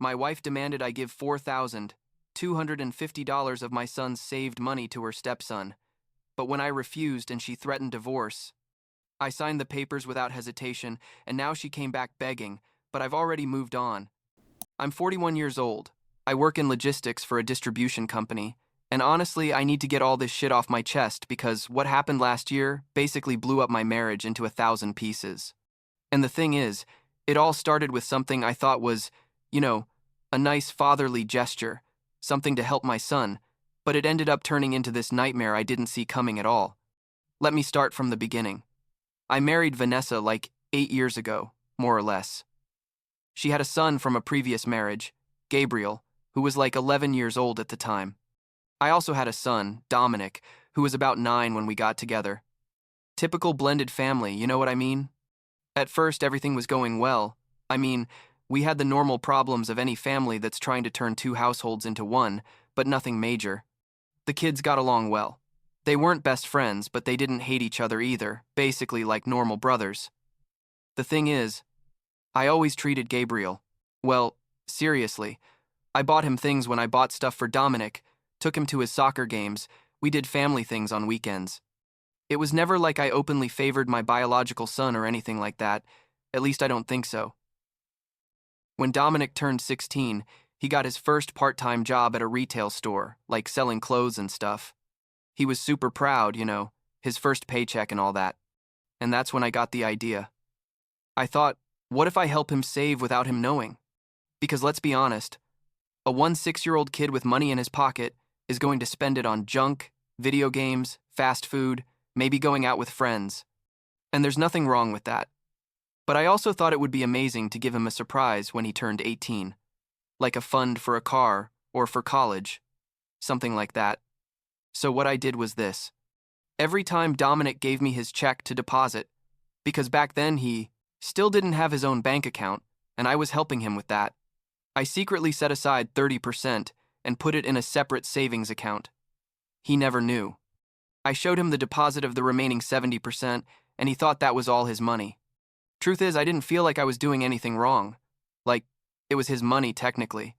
My wife demanded I give $4,250 of my son's saved money to her stepson, but when I refused and she threatened divorce, I signed the papers without hesitation, and now she came back begging, but I've already moved on. I'm 41 years old. I work in logistics for a distribution company, and honestly, I need to get all this shit off my chest because what happened last year basically blew up my marriage into 1,000 pieces. And the thing is, it all started with something I thought was, you know, a nice fatherly gesture, something to help my son, but it ended up turning into this nightmare I didn't see coming at all. Let me start from the beginning. I married Vanessa like 8 years ago, more or less. She had a son from a previous marriage, Gabriel, who was like 11 years old at the time. I also had a son, Dominic, who was about 9 when we got together. Typical blended family, you know what I mean? At first, everything was going well. I mean, we had the normal problems of any family that's trying to turn two households into one, but nothing major. The kids got along well. They weren't best friends, but they didn't hate each other either, basically like normal brothers. The thing is, I always treated Gabriel, well, seriously. I bought him things when I bought stuff for Dominic, took him to his soccer games, we did family things on weekends. It was never like I openly favored my biological son or anything like that, at least I don't think so. When Dominic turned 16, he got his first part-time job at a retail store, like selling clothes and stuff. He was super proud, his first paycheck and all that. And that's when I got the idea. I thought, what if I help him save without him knowing? Because let's be honest, a 6-year-old kid with money in his pocket is going to spend it on junk, video games, fast food, maybe going out with friends. And there's nothing wrong with that. But I also thought it would be amazing to give him a surprise when he turned 18. Like a fund for a car or for college. Something like that. So what I did was this. Every time Dominic gave me his check to deposit, because back then he still didn't have his own bank account, and I was helping him with that, I secretly set aside 30% and put it in a separate savings account. He never knew. I showed him the deposit of the remaining 70%, and he thought that was all his money. Truth is, I didn't feel like I was doing anything wrong. Like, it was his money technically.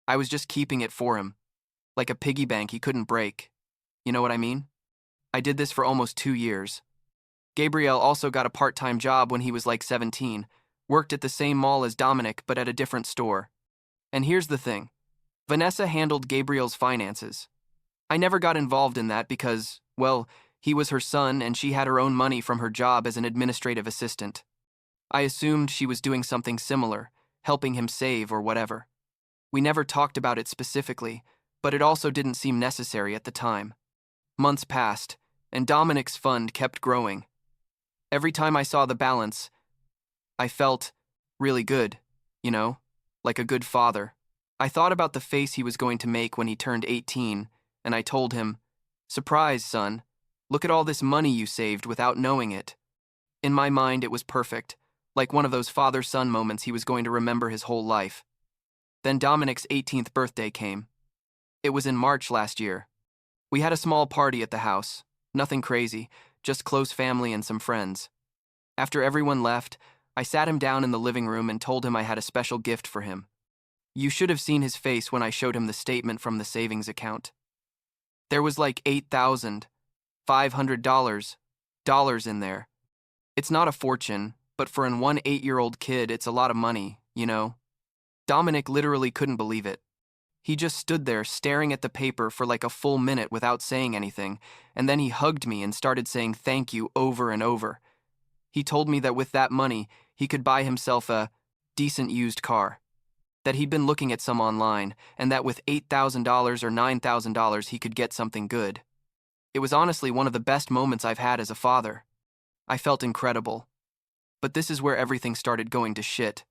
I was just keeping it for him. Like a piggy bank he couldn't break. You know what I mean? I did this for almost 2 years. Gabriel also got a part-time job when he was like 17, worked at the same mall as Dominic but at a different store. And here's the thing. Vanessa handled Gabriel's finances. I never got involved in that because, well, he was her son and she had her own money from her job as an administrative assistant. I assumed she was doing something similar, helping him save or whatever. We never talked about it specifically, but it also didn't seem necessary at the time. Months passed, and Dominic's fund kept growing. Every time I saw the balance, I felt really good, like a good father. I thought about the face he was going to make when he turned 18, and I told him, "Surprise, son. Look at all this money you saved without knowing it." In my mind, it was perfect, like one of those father-son moments he was going to remember his whole life. Then Dominic's 18th birthday came. It was in March last year. We had a small party at the house. Nothing crazy, just close family and some friends. After everyone left, I sat him down in the living room and told him I had a special gift for him. You should have seen his face when I showed him the statement from the savings account. There was like $8,500 in there. It's not a fortune, but for an 8-year-old kid, it's a lot of money, Dominic literally couldn't believe it. He just stood there staring at the paper for like a full minute without saying anything, and then he hugged me and started saying thank you over and over. He told me that with that money, he could buy himself a decent used car. That he'd been looking at some online, and that with $8,000 or $9,000 he could get something good. It was honestly one of the best moments I've had as a father. I felt incredible. But this is where everything started going to shit.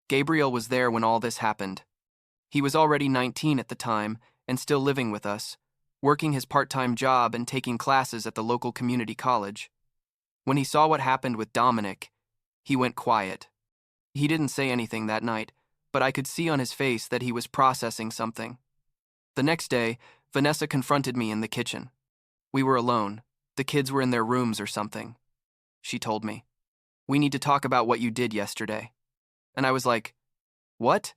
Gabriel was there when all this happened. He was already 19 at the time and still living with us, working his part-time job and taking classes at the local community college. When he saw what happened with Dominic, he went quiet. He didn't say anything that night, but I could see on his face that he was processing something. The next day, Vanessa confronted me in the kitchen. We were alone. The kids were in their rooms or something. She told me, "We need to talk about what you did yesterday." And I was like, "What?"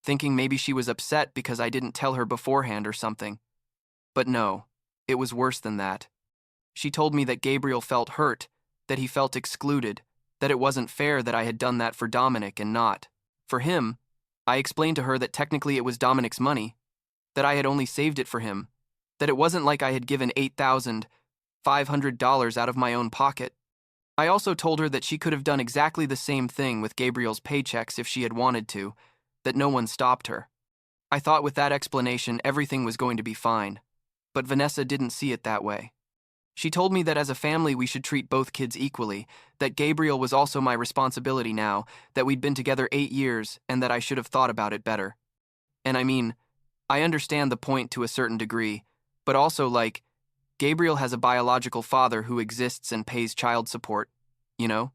thinking maybe she was upset because I didn't tell her beforehand or something. But no, it was worse than that. She told me that Gabriel felt hurt, that he felt excluded, that it wasn't fair that I had done that for Dominic and not for him. I explained to her that technically it was Dominic's money, that I had only saved it for him, that it wasn't like I had given $8,500 out of my own pocket. I also told her that she could have done exactly the same thing with Gabriel's paychecks if she had wanted to, that no one stopped her. I thought with that explanation everything was going to be fine, but Vanessa didn't see it that way. She told me that as a family we should treat both kids equally, that Gabriel was also my responsibility now, that we'd been together 8 years, and that I should have thought about it better. And I mean, I understand the point to a certain degree, but also like, Gabriel has a biological father who exists and pays child support, you know?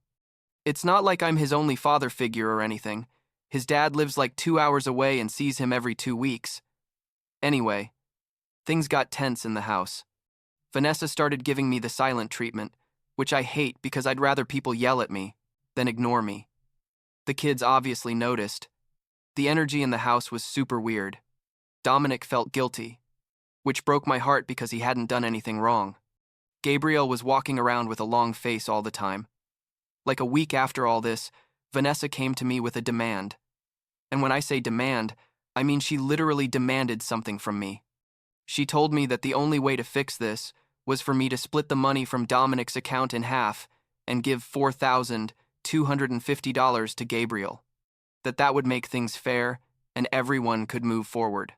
It's not like I'm his only father figure or anything. His dad lives like 2 hours away and sees him every 2 weeks. Anyway, things got tense in the house. Vanessa started giving me the silent treatment, which I hate because I'd rather people yell at me than ignore me. The kids obviously noticed. The energy in the house was super weird. Dominic felt guilty, which broke my heart because he hadn't done anything wrong. Gabriel was walking around with a long face all the time. Like a week after all this, Vanessa came to me with a demand. And when I say demand, I mean she literally demanded something from me. She told me that the only way to fix this was for me to split the money from Dominic's account in half and give $4,250 to Gabriel. That would make things fair and everyone could move forward.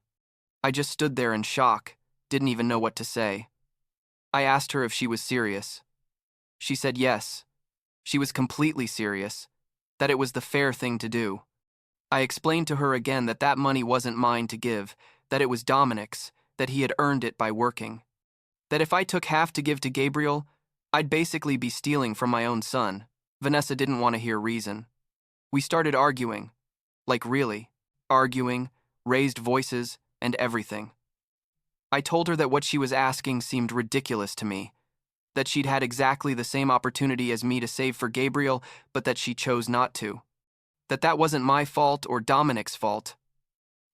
I just stood there in shock, didn't even know what to say. I asked her if she was serious. She said yes. She was completely serious, that it was the fair thing to do. I explained to her again that that money wasn't mine to give, that it was Dominic's, that he had earned it by working. That if I took half to give to Gabriel, I'd basically be stealing from my own son. Vanessa didn't want to hear reason. We started arguing. Like really, arguing, raised voices, and everything. I told her that what she was asking seemed ridiculous to me, that she'd had exactly the same opportunity as me to save for Gabriel, but that she chose not to. That wasn't my fault or Dominic's fault.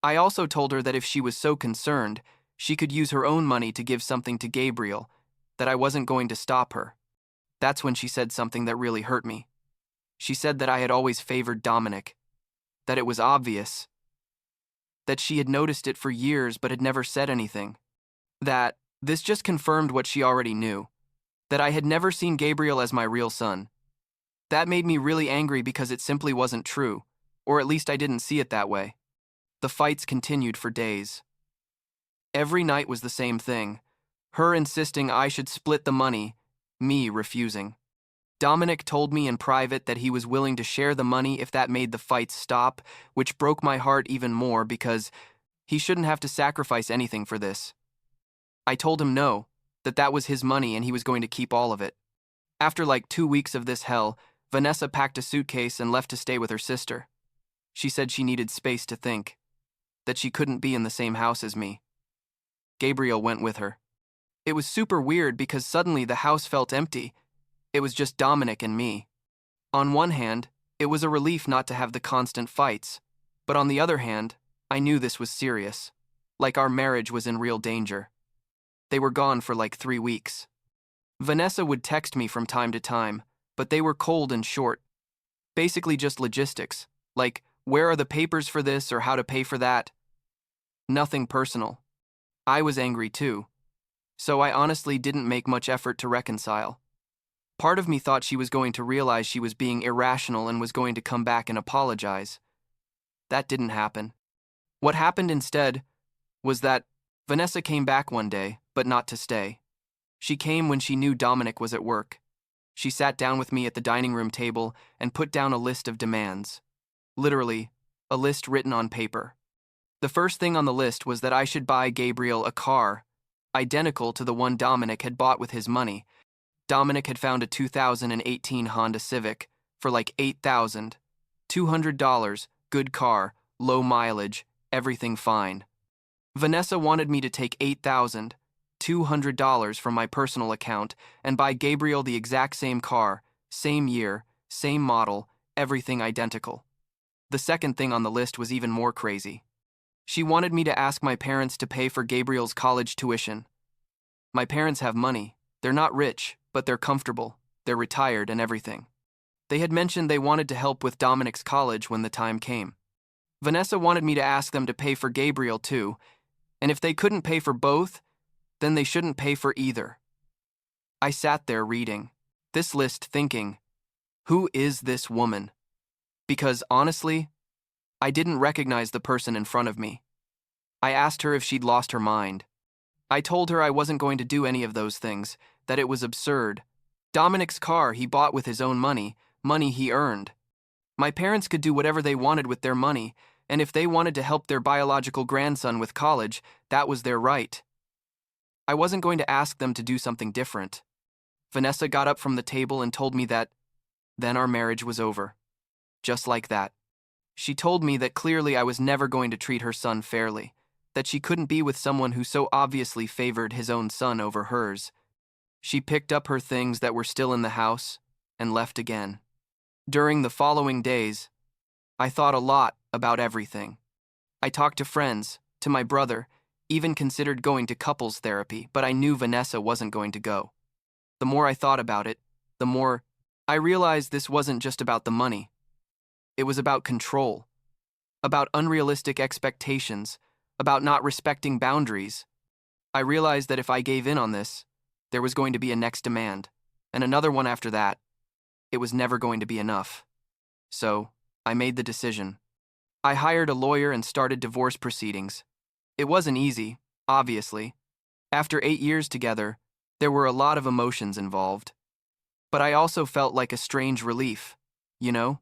I also told her that if she was so concerned, she could use her own money to give something to Gabriel, that I wasn't going to stop her. That's when she said something that really hurt me. She said that I had always favored Dominic, that it was obvious, that she had noticed it for years but had never said anything, that this just confirmed what she already knew, that I had never seen Gabriel as my real son. That made me really angry because it simply wasn't true, or at least I didn't see it that way. The fights continued for days. Every night was the same thing, her insisting I should split the money, me refusing. Dominic told me in private that he was willing to share the money if that made the fights stop, which broke my heart even more because he shouldn't have to sacrifice anything for this. I told him no, that was his money and he was going to keep all of it. After like 2 weeks of this hell, Vanessa packed a suitcase and left to stay with her sister. She said she needed space to think, that she couldn't be in the same house as me. Gabriel went with her. It was super weird because suddenly the house felt empty. It was just Dominic and me. On one hand, it was a relief not to have the constant fights, but on the other hand, I knew this was serious, like our marriage was in real danger. They were gone for like 3 weeks. Vanessa would text me from time to time, but they were cold and short. Basically just logistics, like where are the papers for this or how to pay for that. Nothing personal. I was angry too, so I honestly didn't make much effort to reconcile. Part of me thought she was going to realize she was being irrational and was going to come back and apologize. That didn't happen. What happened instead was that Vanessa came back one day, but not to stay. She came when she knew Dominic was at work. She sat down with me at the dining room table and put down a list of demands. Literally, a list written on paper. The first thing on the list was that I should buy Gabriel a car, identical to the one Dominic had bought with his money. Dominic had found a 2018 Honda Civic for like $8,200, good car, low mileage, everything fine. Vanessa wanted me to take $8,200 from my personal account and buy Gabriel the exact same car, same year, same model, everything identical. The second thing on the list was even more crazy. She wanted me to ask my parents to pay for Gabriel's college tuition. My parents have money. They're not rich, but they're comfortable. They're retired and everything. They had mentioned they wanted to help with Dominic's college when the time came. Vanessa wanted me to ask them to pay for Gabriel too, and if they couldn't pay for both, then they shouldn't pay for either. I sat there reading this list thinking, who is this woman? Because honestly, I didn't recognize the person in front of me. I asked her if she'd lost her mind. I told her I wasn't going to do any of those things, that it was absurd. Dominic's car he bought with his own money he earned. My parents could do whatever they wanted with their money, and if they wanted to help their biological grandson with college, that was their right. I wasn't going to ask them to do something different. Vanessa got up from the table and told me that then our marriage was over. Just like that. She told me that clearly I was never going to treat her son fairly, that she couldn't be with someone who so obviously favored his own son over hers. She picked up her things that were still in the house and left again. During the following days, I thought a lot about everything. I talked to friends, to my brother, even considered going to couples therapy, but I knew Vanessa wasn't going to go. The more I thought about it, the more I realized this wasn't just about the money. It was about control, about unrealistic expectations, about not respecting boundaries. I realized that if I gave in on this, there was going to be a next demand, and another one after that. It was never going to be enough. So, I made the decision. I hired a lawyer and started divorce proceedings. It wasn't easy, obviously. After 8 years together, there were a lot of emotions involved. But I also felt like a strange relief, you know?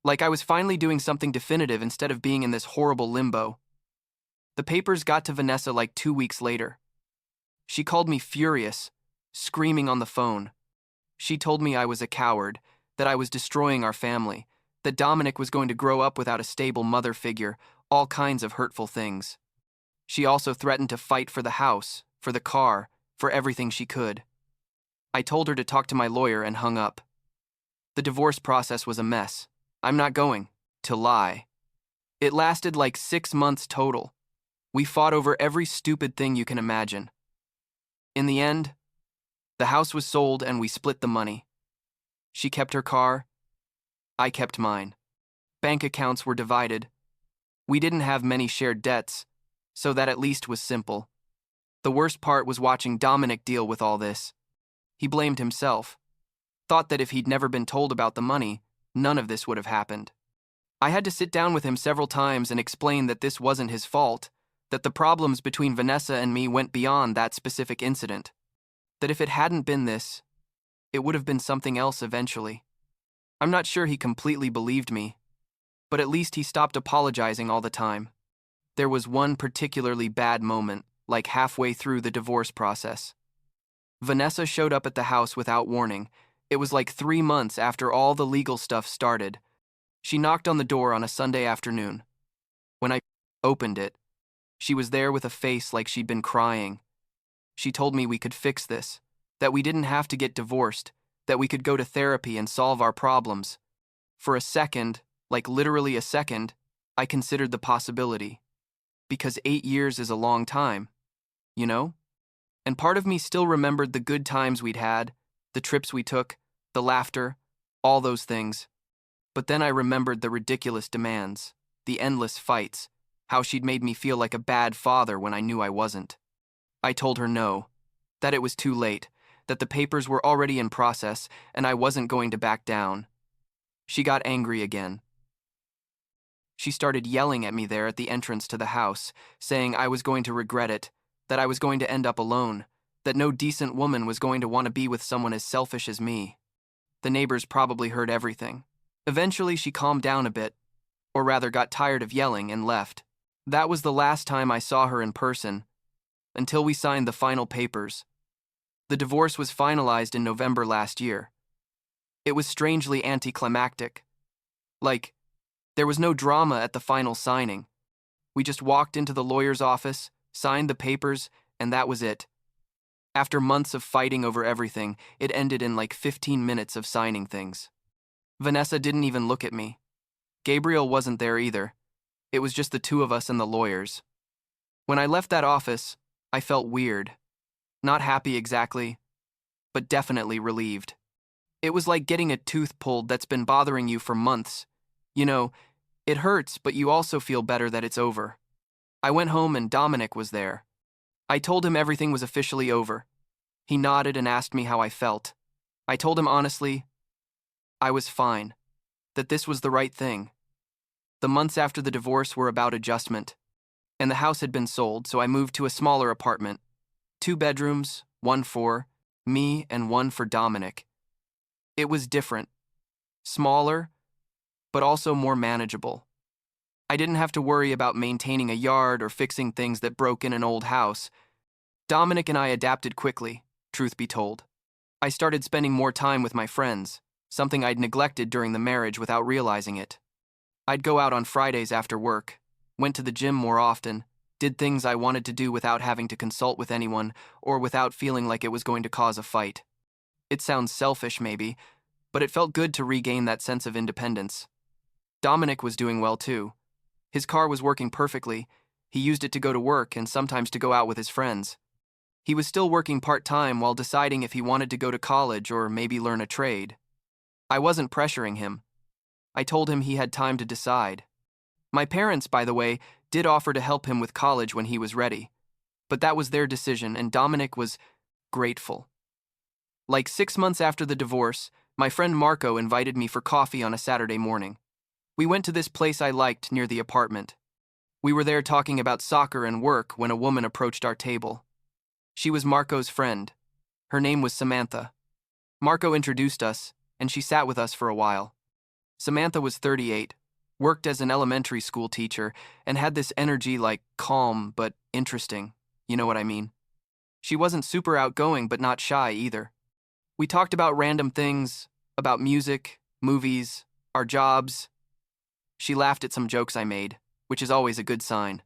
Like I was finally doing something definitive instead of being in this horrible limbo. The papers got to Vanessa like 2 weeks later. She called me furious, screaming on the phone. She told me I was a coward, that I was destroying our family, that Dominic was going to grow up without a stable mother figure, all kinds of hurtful things. She also threatened to fight for the house, for the car, for everything she could. I told her to talk to my lawyer and hung up. The divorce process was a mess. I'm not going to lie. It lasted like 6 months total. We fought over every stupid thing you can imagine. In the end, the house was sold and we split the money. She kept her car. I kept mine. Bank accounts were divided. We didn't have many shared debts, so that at least was simple. The worst part was watching Dominic deal with all this. He blamed himself. Thought that if he'd never been told about the money, none of this would have happened. I had to sit down with him several times and explain that this wasn't his fault, that the problems between Vanessa and me went beyond that specific incident. That if it hadn't been this, it would have been something else eventually. I'm not sure he completely believed me, but at least he stopped apologizing all the time. There was one particularly bad moment, like halfway through the divorce process. Vanessa showed up at the house without warning. It was like 3 months after all the legal stuff started. She knocked on the door on a Sunday afternoon. When I opened it, she was there with a face like she'd been crying. She told me we could fix this, that we didn't have to get divorced, that we could go to therapy and solve our problems. For a second, like literally a second, I considered the possibility. Because 8 years is a long time, you know? And part of me still remembered the good times we'd had, the trips we took, the laughter, all those things. But then I remembered the ridiculous demands, the endless fights, how she'd made me feel like a bad father when I knew I wasn't. I told her no, that it was too late, that the papers were already in process and I wasn't going to back down. She got angry again. She started yelling at me there at the entrance to the house, saying I was going to regret it, that I was going to end up alone, that no decent woman was going to want to be with someone as selfish as me. The neighbors probably heard everything. Eventually she calmed down a bit, or rather got tired of yelling and left. That was the last time I saw her in person, until we signed the final papers. The divorce was finalized in November last year. It was strangely anticlimactic. Like, there was no drama at the final signing. We just walked into the lawyer's office, signed the papers, and that was it. After months of fighting over everything, it ended in like 15 minutes of signing things. Vanessa didn't even look at me. Gabriel wasn't there either. It was just the two of us and the lawyers. When I left that office, I felt weird. Not happy exactly, but definitely relieved. It was like getting a tooth pulled that's been bothering you for months. You know, it hurts, but you also feel better that it's over. I went home and Dominic was there. I told him everything was officially over. He nodded and asked me how I felt. I told him honestly, I was fine, that this was the right thing. The months after the divorce were about adjustment, and the house had been sold, so I moved to a smaller apartment. 2 bedrooms, 1 for me and 1 for Dominic. It was different. Smaller, but also more manageable. I didn't have to worry about maintaining a yard or fixing things that broke in an old house. Dominic and I adapted quickly, truth be told. I started spending more time with my friends, something I'd neglected during the marriage without realizing it. I'd go out on Fridays after work, went to the gym more often, did things I wanted to do without having to consult with anyone or without feeling like it was going to cause a fight. It sounds selfish maybe, but it felt good to regain that sense of independence. Dominic was doing well too. His car was working perfectly. He used it to go to work and sometimes to go out with his friends. He was still working part-time while deciding if he wanted to go to college or maybe learn a trade. I wasn't pressuring him. I told him he had time to decide. My parents, by the way, did offer to help him with college when he was ready. But that was their decision, and Dominic was grateful. Like 6 months after the divorce, my friend Marco invited me for coffee on a Saturday morning. We went to this place I liked near the apartment. We were there talking about soccer and work when a woman approached our table. She was Marco's friend. Her name was Samantha. Marco introduced us, and she sat with us for a while. Samantha was 38, worked as an elementary school teacher, and had this energy like calm but interesting. You know what I mean? She wasn't super outgoing but not shy either. We talked about random things, about music, movies, our jobs. She laughed at some jokes I made, which is always a good sign.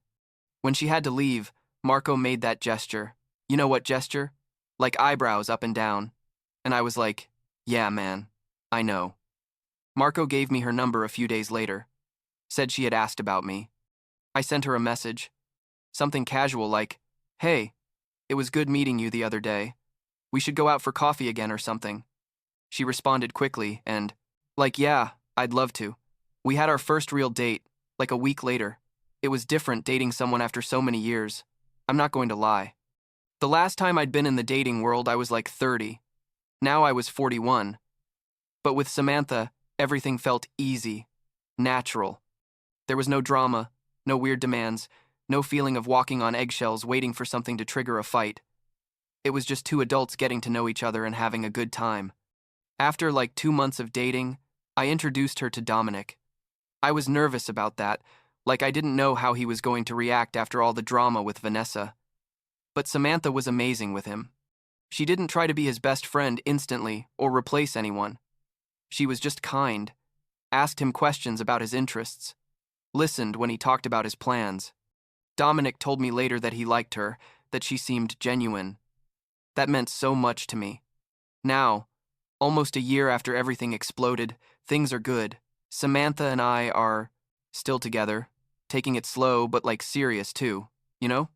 When she had to leave, Marco made that gesture. You know what gesture? Like eyebrows up and down. And I was like, yeah, man, I know. Marco gave me her number a few days later. Said she had asked about me. I sent her a message. Something casual like, hey, it was good meeting you the other day. We should go out for coffee again or something. She responded quickly and, like, yeah, I'd love to. We had our first real date, like a week later. It was different dating someone after so many years. I'm not going to lie. The last time I'd been in the dating world, I was like 30. Now I was 41. But with Samantha, everything felt easy, natural. There was no drama, no weird demands, no feeling of walking on eggshells waiting for something to trigger a fight. It was just 2 adults getting to know each other and having a good time. After like 2 months of dating, I introduced her to Dominic. I was nervous about that, like I didn't know how he was going to react after all the drama with Vanessa. But Samantha was amazing with him. She didn't try to be his best friend instantly or replace anyone. She was just kind, asked him questions about his interests, listened when he talked about his plans. Dominic told me later that he liked her, that she seemed genuine. That meant so much to me. Now, almost a year after everything exploded, things are good. Samantha and I are still together, taking it slow but like serious too, you know?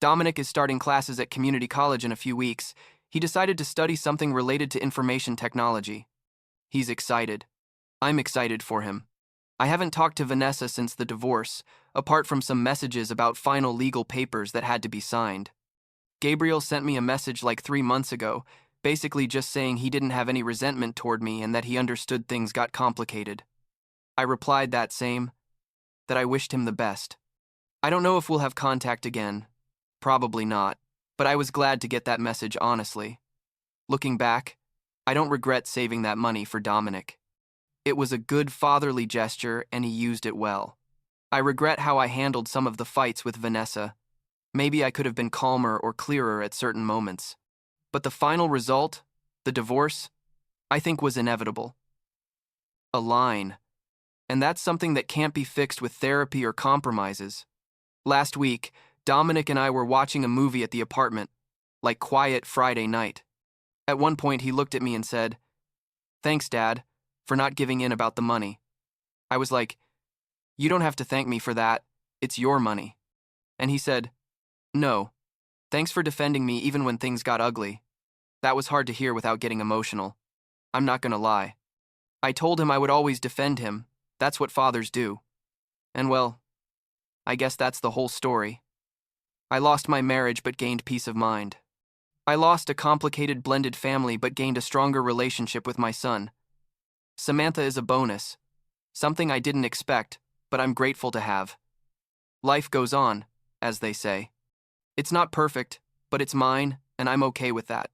Dominic is starting classes at community college in a few weeks. He decided to study something related to information technology. He's excited. I'm excited for him. I haven't talked to Vanessa since the divorce, apart from some messages about final legal papers that had to be signed. Gabriel sent me a message like 3 months ago, basically just saying he didn't have any resentment toward me and that he understood things got complicated. I replied that I wished him the best. I don't know if we'll have contact again. Probably not, but I was glad to get that message honestly. Looking back, I don't regret saving that money for Dominic. It was a good fatherly gesture and he used it well. I regret how I handled some of the fights with Vanessa. Maybe I could have been calmer or clearer at certain moments. But the final result, the divorce, I think was inevitable. A line. And that's something that can't be fixed with therapy or compromises. Last week, Dominic and I were watching a movie at the apartment, like quiet Friday night. At one point, he looked at me and said, "Thanks, Dad, for not giving in about the money." I was like, You don't have to thank me for that. It's your money. And he said, No. Thanks for defending me even when things got ugly. That was hard to hear without getting emotional. I'm not gonna lie. I told him I would always defend him. That's what fathers do. And well, I guess that's the whole story. I lost my marriage but gained peace of mind. I lost a complicated blended family but gained a stronger relationship with my son. Samantha is a bonus. Something I didn't expect, but I'm grateful to have. Life goes on, as they say. It's not perfect, but it's mine, and I'm okay with that.